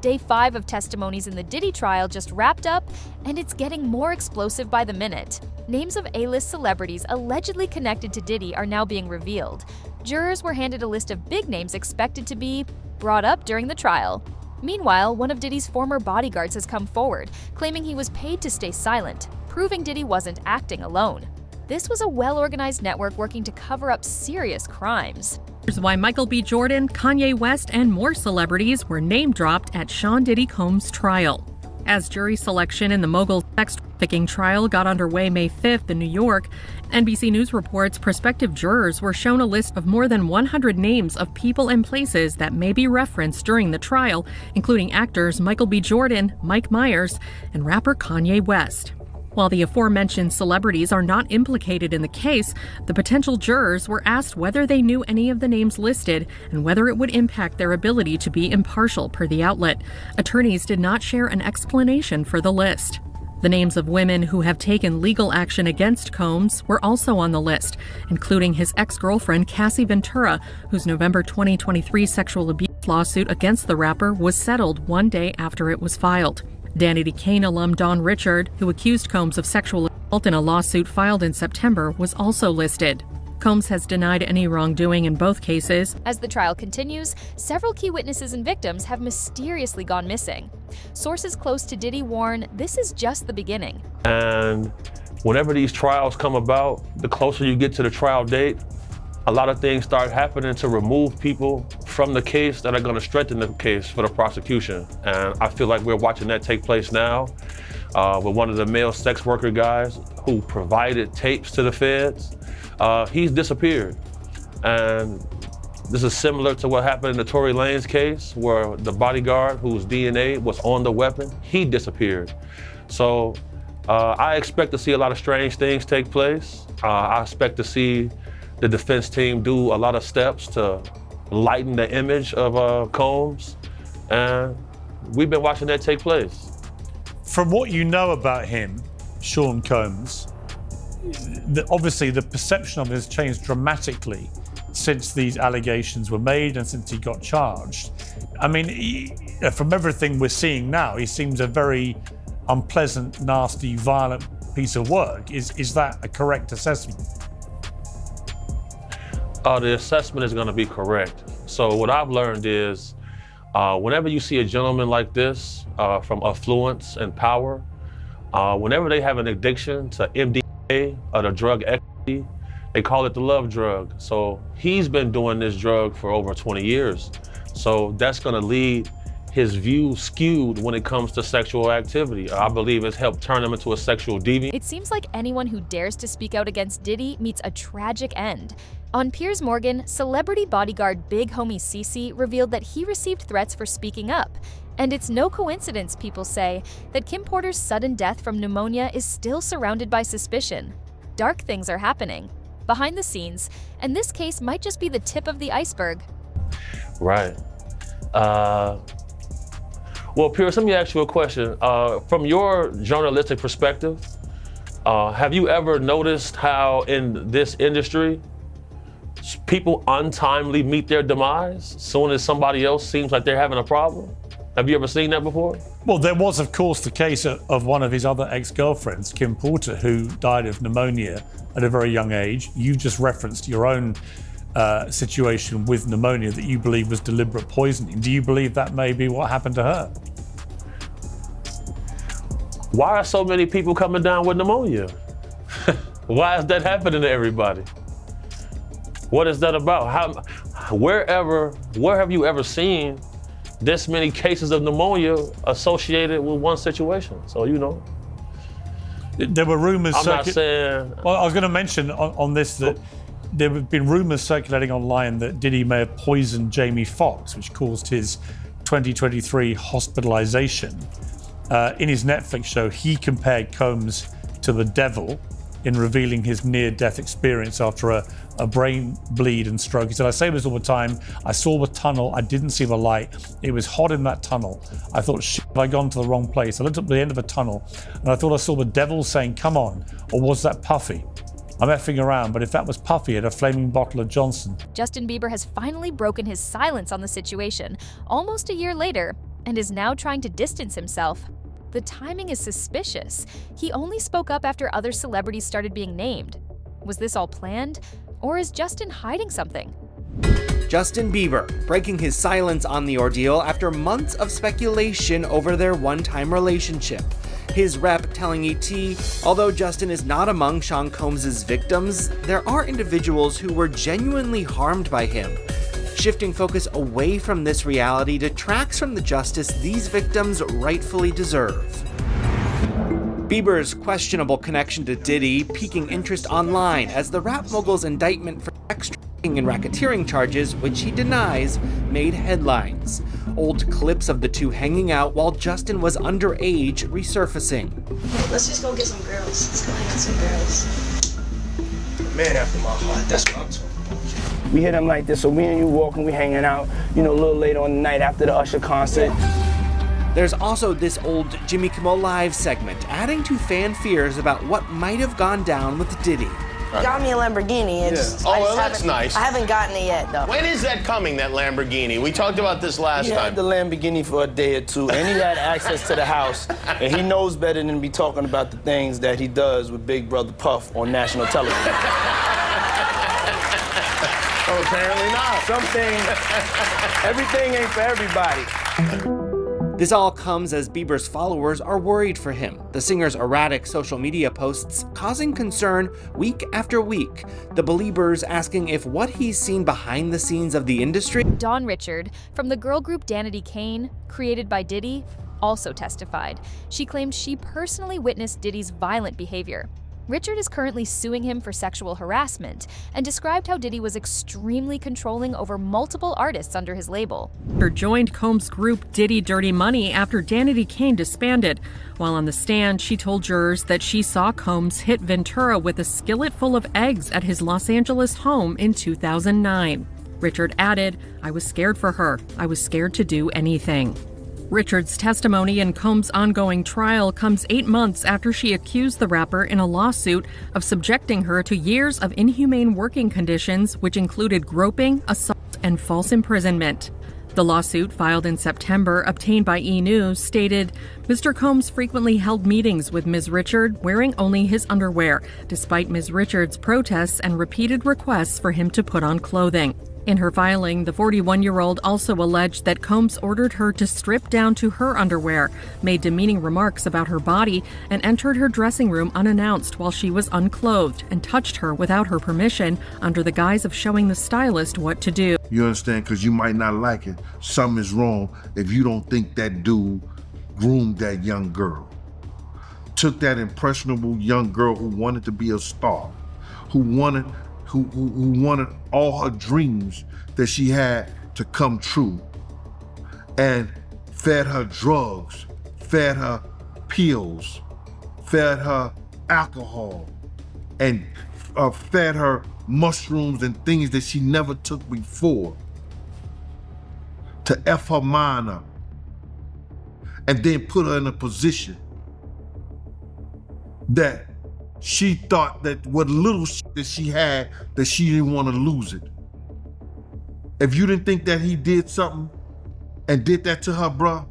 Day 5 of testimonies in the Diddy trial just wrapped up, and it's getting more explosive by the minute. Names of A-list celebrities allegedly connected to Diddy are now being revealed. Jurors were handed a list of big names expected to be brought up during the trial. Meanwhile, one of Diddy's former bodyguards has come forward, claiming he was paid to stay silent, proving Diddy wasn't acting alone. This was a well-organized network working to cover up serious crimes. Here's why Michael B. Jordan, Kanye West, and more celebrities were name-dropped at Sean Diddy Combs' trial. As jury selection in the mogul sex trafficking trial got underway May 5th in New York, NBC News reports prospective jurors were shown a list of more than 100 names of people and places that may be referenced during the trial, including actors Michael B. Jordan, Mike Myers, and rapper Kanye West. While the aforementioned celebrities are not implicated in the case, the potential jurors were asked whether they knew any of the names listed and whether it would impact their ability to be impartial, per the outlet. Attorneys did not share an explanation for the list. The names of women who have taken legal action against Combs were also on the list, including his ex-girlfriend Cassie Ventura, whose November 2023 sexual abuse lawsuit against the rapper was settled one day after it was filed. Danity Kane alum Don Richard, who accused Combs of sexual assault in a lawsuit filed in September, was also listed. Combs has denied any wrongdoing in both cases. As the trial continues, several key witnesses and victims have mysteriously gone missing. Sources close to Diddy warn this is just the beginning. And whenever these trials come about, the closer you get to the trial date, a lot of things start happening to remove people from the case that are going to strengthen the case for the prosecution. And I feel like we're watching that take place now with one of the male sex worker guys who provided tapes to the feds. He's disappeared. And this is similar to what happened in the Tory Lanez case, where the bodyguard whose DNA was on the weapon, he disappeared. So I expect to see a lot of strange things take place. I expect to see the defense team do a lot of steps to lighten the image of Combs, and we've been watching that take place. From what you know about him, Sean Combs, obviously the perception of him has changed dramatically since these allegations were made and since he got charged. I mean, from everything we're seeing now, he seems a very unpleasant, nasty, violent piece of work. Is that a correct assessment? The assessment is going to be correct. So what I've learned is whenever you see a gentleman like this from affluence and power, whenever they have an addiction to MDMA or the drug ecstasy, they call it the love drug. So he's been doing this drug for over 20 years. So that's going to lead his view skewed when it comes to sexual activity. I believe it's helped turn him into a sexual deviant. It seems like anyone who dares to speak out against Diddy meets a tragic end. On Piers Morgan, celebrity bodyguard Big Homie Cece revealed that he received threats for speaking up. And it's no coincidence, people say, that Kim Porter's sudden death from pneumonia is still surrounded by suspicion. Dark things are happening behind the scenes, and this case might just be the tip of the iceberg. Right. Well, Piers, let me ask you a question. From your journalistic perspective, have you ever noticed how in this industry, people untimely meet their demise soon as somebody else seems like they're having a problem? Have you ever seen that before? Well, there was, of course, the case of one of his other ex-girlfriends, Kim Porter, who died of pneumonia at a very young age. You just referenced your own situation with pneumonia that you believe was deliberate poisoning. Do you believe that may be what happened to her? Why are so many people coming down with pneumonia? Why is that happening to everybody? What is that about? Where have you ever seen this many cases of pneumonia associated with one situation? So, you know. There were rumors. I'm not saying. Well, I was going to mention on this that there have been rumors circulating online that Diddy may have poisoned Jamie Foxx, which caused his 2023 hospitalization. In his Netflix show, he compared Combs to the devil in revealing his near-death experience after a brain bleed and stroke. He said, I say this all the time, I saw the tunnel, I didn't see the light. It was hot in that tunnel. I thought, shit, have I gone to the wrong place? I looked up at the end of a tunnel and I thought I saw the devil saying, come on, or was that Puffy? I'm effing around, but if that was Puffy, at a flaming bottle of Johnson. Justin Bieber has finally broken his silence on the situation. Almost a year later, and is now trying to distance himself. The timing is suspicious. He only spoke up after other celebrities started being named. Was this all planned, or is Justin hiding something? Justin Bieber breaking his silence on the ordeal after months of speculation over their one-time relationship. His rep telling ET, although Justin is not among Sean Combs' victims, there are individuals who were genuinely harmed by him. Shifting focus away from this reality detracts from the justice these victims rightfully deserve. Bieber's questionable connection to Diddy piquing interest online as the rap mogul's indictment for sex trafficking and racketeering charges, which he denies, made headlines. Old clips of the two hanging out while Justin was underage resurfacing. Let's just go get some girls. Let's go hang out some girls. Man after my heart, that's what I'm talking about. We hit him like this, so me and you walking, we hanging out, a little later on the night after the Usher concert. There's also this old Jimmy Kimmel Live segment, adding to fan fears about what might have gone down with Diddy. Got me a Lamborghini. Oh, well, that's nice. I haven't gotten it yet, though. When is that coming, that Lamborghini? We talked about this last He time. had the Lamborghini for a day or two, and he had access to the house, and he knows better than to be talking about the things that he does with Big Brother Puff on national television. Oh, apparently not. Everything ain't for everybody. This all comes as Bieber's followers are worried for him, the singer's erratic social media posts causing concern week after week, the Beliebers asking if what he's seen behind the scenes of the industry. Dawn Richard, from the girl group Danity Kane, created by Diddy, also testified. She claimed she personally witnessed Diddy's violent behavior. Richard is currently suing him for sexual harassment and described how Diddy was extremely controlling over multiple artists under his label. Her joined Combs' group Diddy Dirty Money after Danity Kane disbanded. While on the stand, she told jurors that she saw Combs hit Ventura with a skillet full of eggs at his Los Angeles home in 2009. Richard added, "I was scared for her. I was scared to do anything." Richard's testimony in Combs' ongoing trial comes 8 months after she accused the rapper in a lawsuit of subjecting her to years of inhumane working conditions, which included groping, assault, and false imprisonment. The lawsuit, filed in September, obtained by E! News, stated, Mr. Combs frequently held meetings with Ms. Richard wearing only his underwear, despite Ms. Richard's protests and repeated requests for him to put on clothing. In her filing, the 41-year-old also alleged that Combs ordered her to strip down to her underwear, made demeaning remarks about her body, and entered her dressing room unannounced while she was unclothed, and touched her without her permission under the guise of showing the stylist what to do. You understand? Because you might not like it. Something is wrong if you don't think that dude groomed that young girl. Took that impressionable young girl who wanted to be a star, who wanted all her dreams that she had to come true, and fed her drugs, fed her pills, fed her alcohol, and fed her mushrooms and things that she never took before to F her mind up, and then put her in a position that she thought that what little shit that she had, that she didn't want to lose it. If you didn't think that he did something and did that to her, bruh,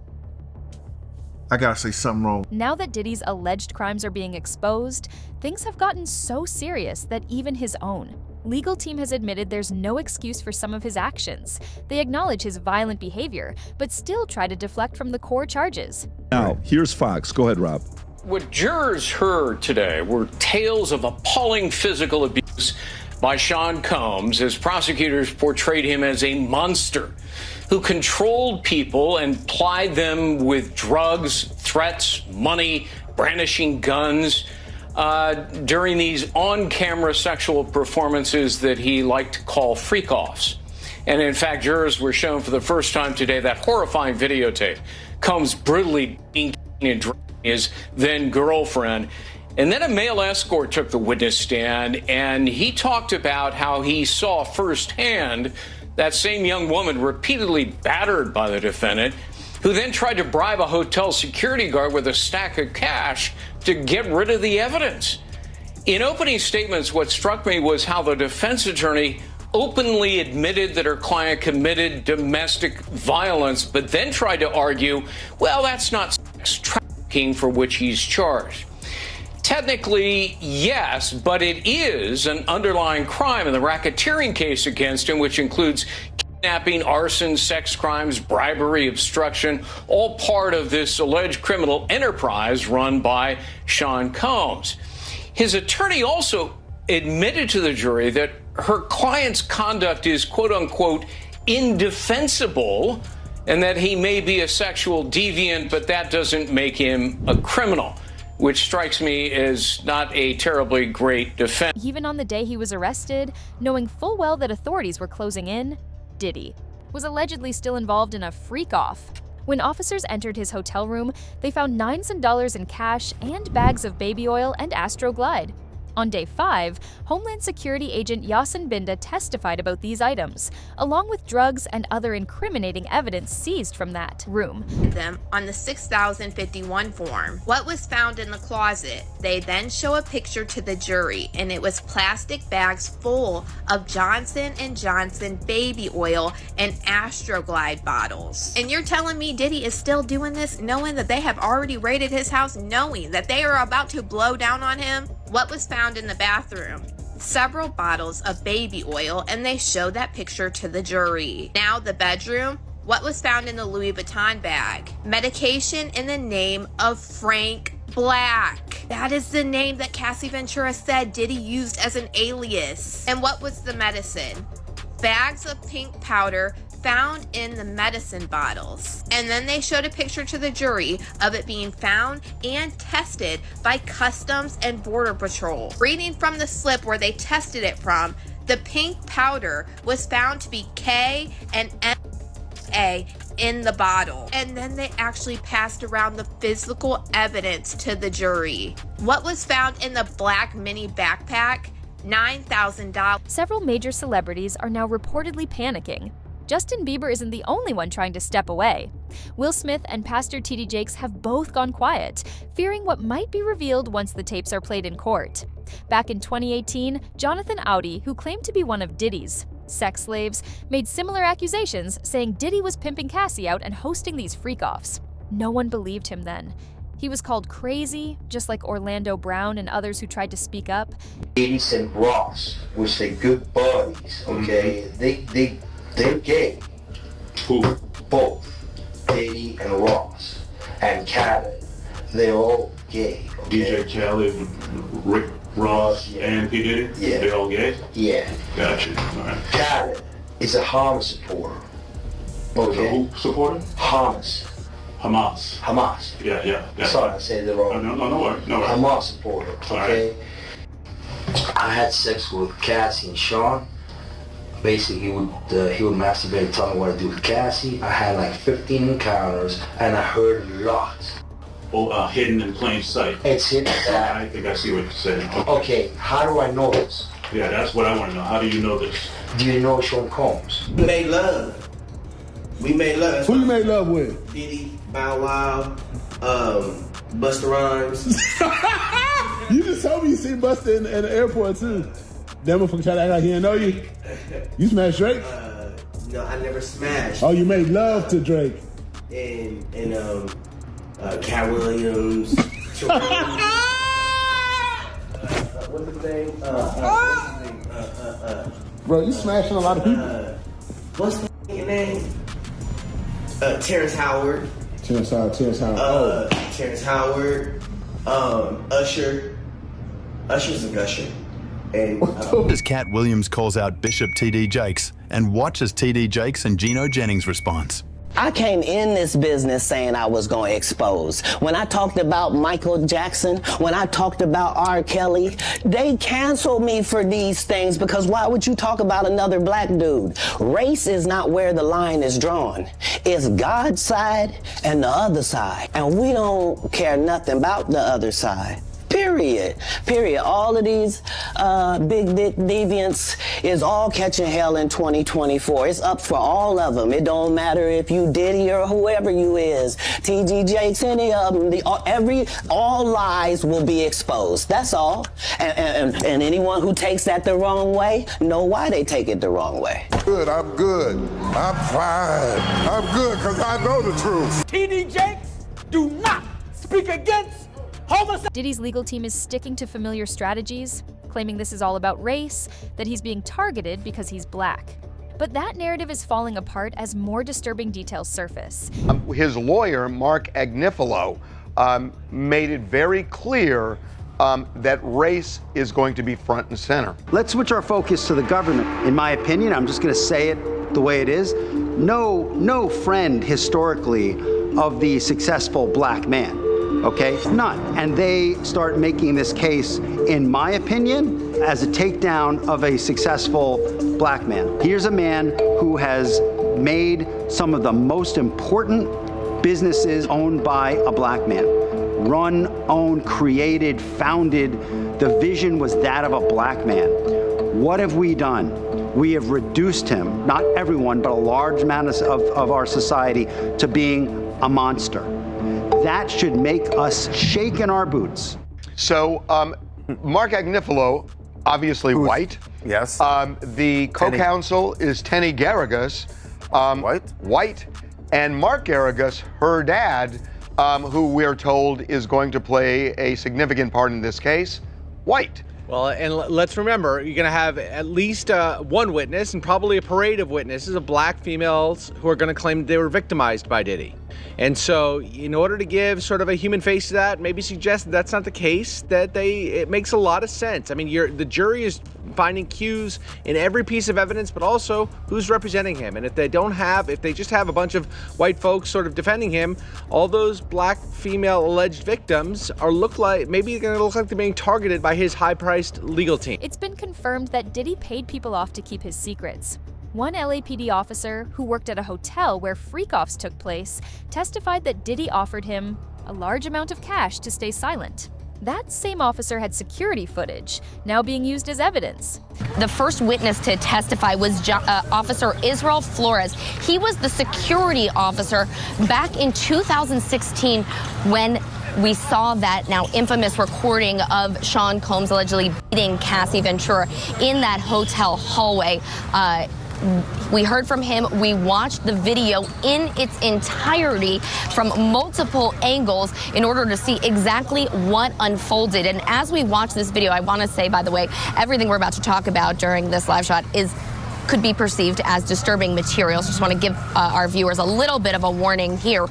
I gotta say something wrong. Now that Diddy's alleged crimes are being exposed, things have gotten so serious that even his own legal team has admitted there's no excuse for some of his actions. They acknowledge his violent behavior, but still try to deflect from the core charges. Now, here's Fox. Go ahead, Rob. What jurors heard today were tales of appalling physical abuse by Sean Combs as prosecutors portrayed him as a monster who controlled people and plied them with drugs, threats, money, brandishing guns during these on-camera sexual performances that he liked to call freak-offs. And in fact, jurors were shown for the first time today that horrifying videotape. Combs brutally beating and dragging his then-girlfriend. And then a male escort took the witness stand, and he talked about how he saw firsthand that same young woman repeatedly battered by the defendant, who then tried to bribe a hotel security guard with a stack of cash to get rid of the evidence. In opening statements, what struck me was how the defense attorney openly admitted that her client committed domestic violence, but then tried to argue, well, that's not sex trafficking for which he's charged. Technically, yes, but it is an underlying crime in the racketeering case against him, which includes kidnapping, arson, sex crimes, bribery, obstruction, all part of this alleged criminal enterprise run by Sean Combs. His attorney also admitted to the jury that her client's conduct is, quote unquote, indefensible, and that he may be a sexual deviant, but that doesn't make him a criminal, which strikes me as not a terribly great defense. Even on the day he was arrested, knowing full well that authorities were closing in, Diddy was allegedly still involved in a freak-off. When officers entered his hotel room, they found $9,000 in cash and bags of baby oil and Astroglide. On day 5, Homeland Security agent Yasin Binda testified about these items, along with drugs and other incriminating evidence seized from that room. Them on the 6051 form. What was found in the closet? They then show a picture to the jury, and it was plastic bags full of Johnson & Johnson baby oil and Astroglide bottles. And you're telling me Diddy is still doing this, knowing that they have already raided his house, knowing that they are about to blow down on him? What was found in the bathroom? Several bottles of baby oil, and they showed that picture to the jury. Now the bedroom. What was found in the Louis Vuitton bag? Medication in the name of Frank Black. That is the name that Cassie Ventura said Diddy used as an alias. And what was the medicine? Bags of pink powder found in the medicine bottles. And then they showed a picture to the jury of it being found and tested by Customs and Border Patrol. Reading from the slip where they tested it from, the pink powder was found to be K and MA in the bottle. And then they actually passed around the physical evidence to the jury. What was found in the black mini backpack? $9,000. Several major celebrities are now reportedly panicking. Justin Bieber isn't the only one trying to step away. Will Smith and Pastor T.D. Jakes have both gone quiet, fearing what might be revealed once the tapes are played in court. Back in 2018, Jonathan Audi, who claimed to be one of Diddy's sex slaves, made similar accusations, saying Diddy was pimping Cassie out and hosting these freak-offs. No one believed him then. He was called crazy, just like Orlando Brown and others who tried to speak up. Diddy and Ross, which they good buddies, okay? They're gay. Who? Both. Diddy and Ross. And Khaled. They're all gay. Okay? DJ Khaled, Rick Ross, and P. Diddy? Yeah. They all gay? Yeah. Gotcha. All right. Khaled is a Hamas supporter. Okay? Who supporter? Hamas. Hamas. Yeah. Sorry, I said it wrong. No worries. Hamas supporter. Okay? Right. I had sex with Cassie and Sean. Basically, he would masturbate and tell me what to do with Cassie. I had like 15 encounters, and I heard a lot. Oh, hidden in plain sight. It's hidden. I think I see what you're saying. Okay, how do I know this? Yeah, that's what I want to know. How do you know this? Do you know Sean Combs? We made love. Who you made love with? Diddy, Bow Wow, Busta Rhymes. You just told me you seen Busta in the airport too. That motherfucker tried to act like he didn't know you. You smashed Drake? No, I never smashed. Oh, you made love to Drake. And Cat Williams. What's his name? Bro, you smashing a lot of people. What's the name? Terrence Howard. Terrence Howard. Terrence Howard. Usher. Usher's a gusher. As Cat Williams calls out Bishop T.D. Jakes and watches T.D. Jakes and Gino Jennings' response. I came in this business saying I was going to expose. When I talked about Michael Jackson, when I talked about R. Kelly, they canceled me for these things because why would you talk about another black dude? Race is not where the line is drawn. It's God's side and the other side. And we don't care nothing about the other side. Period. period. All of these big dick deviants is all catching hell in 2024. It's up for all of them. It don't matter if you Diddy or whoever you is, T.D. Jakes, any of them. All lies will be exposed. That's all. And anyone who takes that the wrong way, know why they take it the wrong way. Good, I'm good. I'm fine. I'm good because I know the truth. T.D. Jakes, do not speak against homosexuality. Diddy's legal team is sticking to familiar strategies, claiming this is all about race, that he's being targeted because he's black. But that narrative is falling apart as more disturbing details surface. His lawyer, Mark Agnifilo, made it very clear that race is going to be front and center. Let's switch our focus to the government. In my opinion, I'm just going to say it the way it is. No friend historically of the successful black man, okay? None. And they start making this case, in my opinion, as a takedown of a successful black man. Here's a man who has made some of the most important businesses owned by a black man. Run, owned, created, founded. The vision was that of a black man. What have we done? We have reduced him, not everyone, but a large amount of our society, to being a monster. That should make us shake in our boots. So, Mark Agnifilo, obviously white. Yes. The co-counsel is Tenny Garrigus, white. And Mark Garrigus, her dad, who we're told is going to play a significant part in this case, white. Well, and let's remember, you're going to have at least one witness and probably a parade of witnesses of black females who are going to claim they were victimized by Diddy. And so in order to give sort of a human face to that, maybe suggest that that's not the case, it makes a lot of sense. I mean, the jury is finding cues in every piece of evidence, but also who's representing him. And if they just have a bunch of white folks sort of defending him, all those black female alleged victims are going to look like they're being targeted by his high-priced legal team. It's been confirmed that Diddy paid people off to keep his secrets. One LAPD officer who worked at a hotel where freak-offs took place testified that Diddy offered him a large amount of cash to stay silent. That same officer had security footage, now being used as evidence. The first witness to testify was Officer Israel Flores. He was the security officer back in 2016 when we saw that now infamous recording of Sean Combs allegedly beating Cassie Ventura in that hotel hallway. We heard from him. We watched the video in its entirety from multiple angles in order to see exactly what unfolded. And as we watch this video, I want to say, by the way, everything we're about to talk about during this live shot could be perceived as disturbing materials. Just want to give our viewers a little bit of a warning here.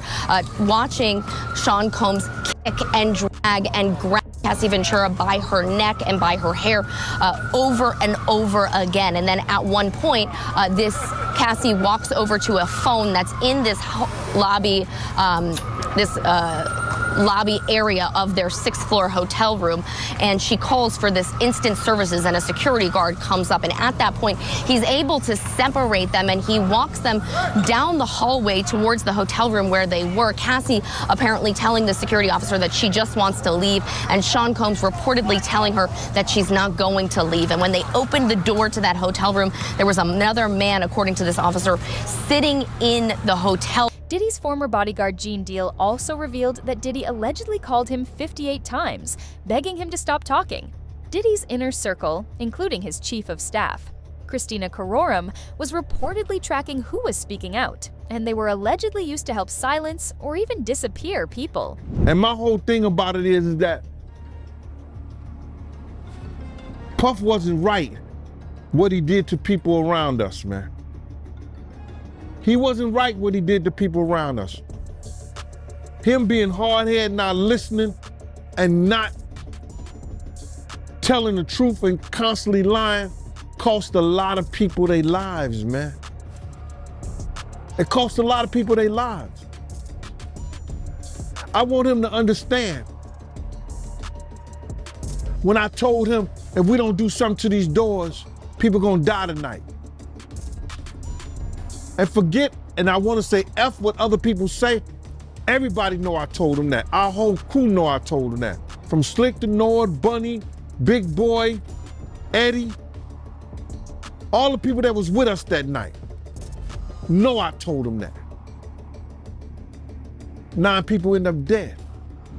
Watching Sean Combs kick and drag and grab Cassie Ventura by her neck and by her hair over and over again. And then at one point, this Cassie walks over to a phone that's in this lobby, lobby area of their 6th floor hotel room, and she calls for this instant services, and a security guard comes up, and at that point he's able to separate them, and he walks them down the hallway towards the hotel room where they were. Cassie apparently telling the security officer that she just wants to leave, and Sean Combs reportedly telling her that she's not going to leave. And when they opened the door to that hotel room, there was another man, according to this officer, sitting in the hotel. Diddy's former bodyguard Gene Deal also revealed that Diddy allegedly called him 58 times, begging him to stop talking. Diddy's inner circle, including his chief of staff, Christina Karorum, was reportedly tracking who was speaking out, and they were allegedly used to help silence or even disappear people. And my whole thing about it is that Puff wasn't right what he did to people around us, man. He wasn't right what he did to people around us. Him being hard-headed, not listening, and not telling the truth and constantly lying cost a lot of people their lives, man. It cost a lot of people their lives. I want him to understand. When I told him, if we don't do something to these doors, people gonna die tonight. And forget, and I want to say F what other people say. Everybody know I told him that. Our whole crew know I told him that. from Slick to Nord, Bunny, Big Boy, Eddie, all the people that was with us that night, know I told them that. 9 people end up dead.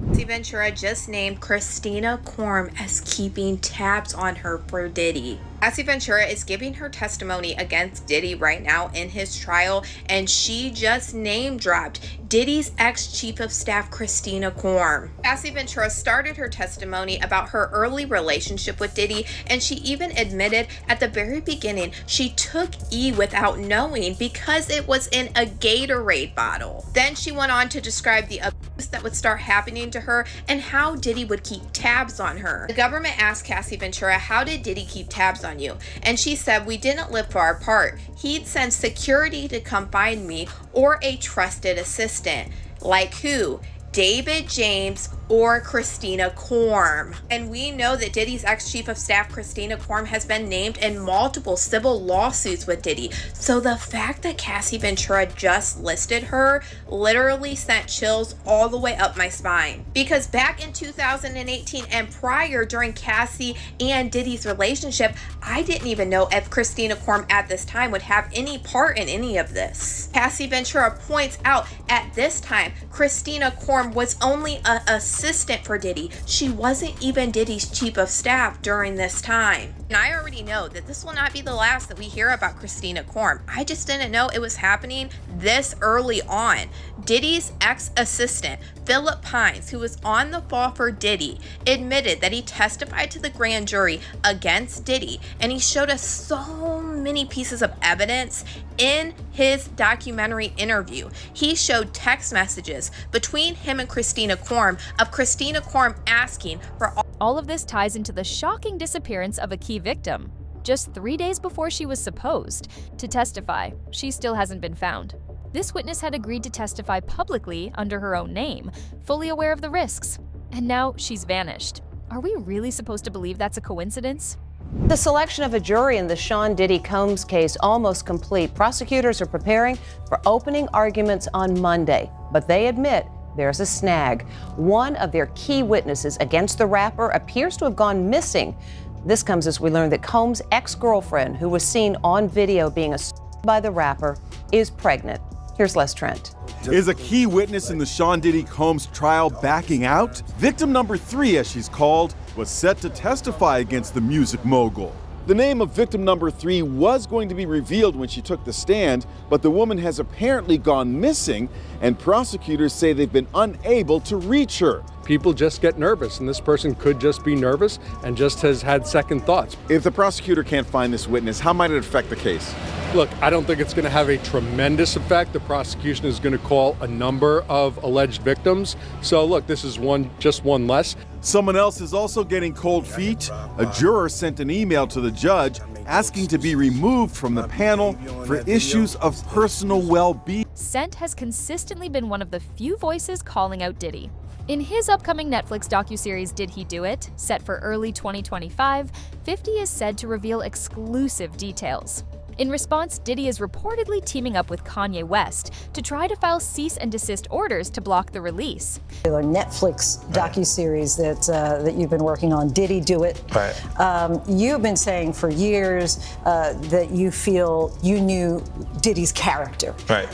Cassie Ventura just named Christina Korm as keeping tabs on her for Diddy. Cassie Ventura is giving her testimony against Diddy right now in his trial, and she just name-dropped Diddy's ex-chief of staff, Christina Korm. Cassie Ventura started her testimony about her early relationship with Diddy, and she even admitted at the very beginning she took E without knowing because it was in a Gatorade bottle. Then she went on to describe the abuse that would start happening to her and how Diddy would keep tabs on her. The government asked Cassie Ventura, how did Diddy keep tabs on you? And she said, we didn't live far apart. He'd send security to come find me or a trusted assistant. Like who? David James or Christina Korm. And we know that Diddy's ex-chief of staff, Christina Korm, has been named in multiple civil lawsuits with Diddy. So the fact that Cassie Ventura just listed her literally sent chills all the way up my spine. Because back in 2018 and prior, during Cassie and Diddy's relationship, I didn't even know if Christina Korm at this time would have any part in any of this. Cassie Ventura points out at this time, Christina Korm was only an assistant for Diddy. She wasn't even Diddy's chief of staff during this time. And I already know that this will not be the last that we hear about Christina Korm. I just didn't know it was happening this early on. Diddy's ex-assistant, Philip Pines, who was on the fall for Diddy, admitted that he testified to the grand jury against Diddy, and he showed us so many pieces of evidence in his documentary interview. He showed text messages between him and Christina Korm of Christina Korm asking for all of this ties into the shocking disappearance of a key victim. Just 3 days before she was supposed to testify, she still hasn't been found. This witness had agreed to testify publicly under her own name, fully aware of the risks. And now she's vanished. Are we really supposed to believe that's a coincidence? The selection of a jury in the Sean Diddy Combs case almost complete. Prosecutors are preparing for opening arguments on Monday, but they admit there's a snag. One of their key witnesses against the rapper appears to have gone missing. This comes as we learn that Combs' ex-girlfriend, who was seen on video being assaulted by the rapper, is pregnant. Here's Les Trent. Is a key witness in the Sean Diddy Combs trial backing out? Victim number 3, as she's called, was set to testify against the music mogul. The name of victim number 3 was going to be revealed when she took the stand, but the woman has apparently gone missing, and prosecutors say they've been unable to reach her. People just get nervous, and this person could just be nervous and just has had second thoughts. If the prosecutor can't find this witness, how might it affect the case? Look, I don't think it's going to have a tremendous effect. The prosecution is going to call a number of alleged victims. So look, this is just one less. Someone else is also getting cold feet. A juror sent an email to the judge asking to be removed from the panel for issues of personal well-being. Scent has consistently been one of the few voices calling out Diddy. In his upcoming Netflix docuseries Did He Do It?, set for early 2025, 50 is said to reveal exclusive details. In response, Diddy is reportedly teaming up with Kanye West to try to file cease and desist orders to block the release. The Netflix docuseries that you've been working on, Did He Do It? Right. You've been saying for years that you feel you knew Diddy's character. Right.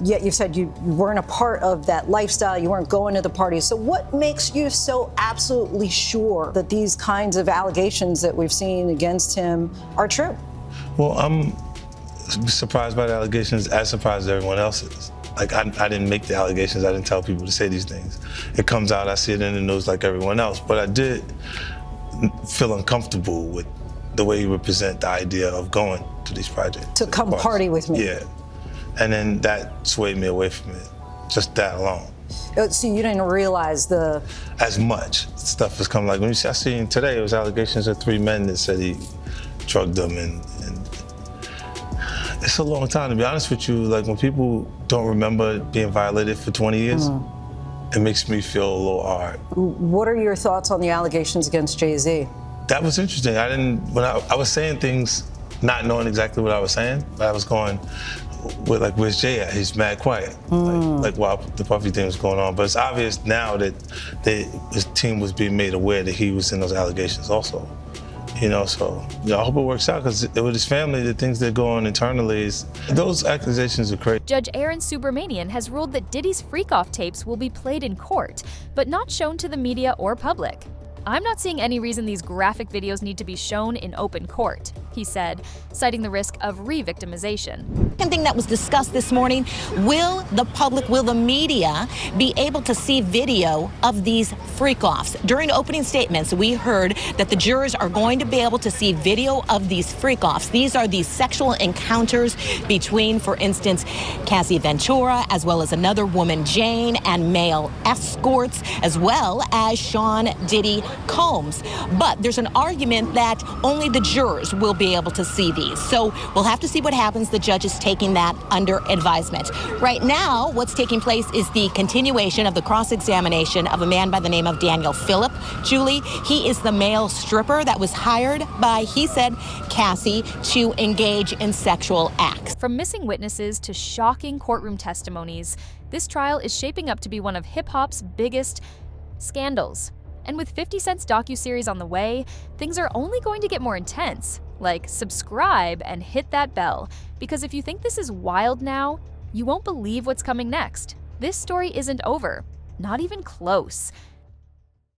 Yet you've said you weren't a part of that lifestyle, you weren't going to the parties. So what makes you so absolutely sure that these kinds of allegations that we've seen against him are true? Well, I'm surprised by the allegations, as surprised as everyone else is. Like, I didn't make the allegations, I didn't tell people to say these things. It comes out, I see it in the news like everyone else, but I did feel uncomfortable with the way you represent the idea of going to these projects. To come party with me. Yeah, and then that swayed me away from it, just that alone. So you didn't realize as much stuff was coming. Like, when you see, I seen today, it was allegations of 3 men that said he drugged them, and it's a long time, to be honest with you. Like, when people don't remember being violated for 20 years, it makes me feel a little hard. What are your thoughts on the allegations against Jay-Z? That was interesting. When I was saying things not knowing exactly what I was saying, but I was going, like, where's Jay at? He's mad quiet. Like while the Puffy thing was going on. But it's obvious now that his team was being made aware that he was in those allegations also. You know, so I hope it works out, because with his family, the things that go on internally, those accusations are crazy. Judge Aaron Subramanian has ruled that Diddy's freak-off tapes will be played in court, but not shown to the media or public. "I'm not seeing any reason these graphic videos need to be shown in open court," he said, citing the risk of re-victimization. Second thing that was discussed this morning, will the public, will the media be able to see video of these freak-offs? During opening statements, we heard that the jurors are going to be able to see video of these freak-offs. These are these sexual encounters between, for instance, Cassie Ventura, as well as another woman, Jane, and male escorts, as well as Sean Diddy Combs. But there's an argument that only the jurors will be able to see these. So we'll have to see what happens. The judge is taking that under advisement. Right now, what's taking place is the continuation of the cross-examination of a man by the name of Daniel Phillip. Julie, he is the male stripper that was hired by, he said, Cassie to engage in sexual acts. From missing witnesses to shocking courtroom testimonies, this trial is shaping up to be one of hip-hop's biggest scandals. And with 50 Cent's docuseries on the way, things are only going to get more intense. Like, subscribe and hit that bell, because if you think this is wild now, you won't believe what's coming next. This story isn't over, not even close.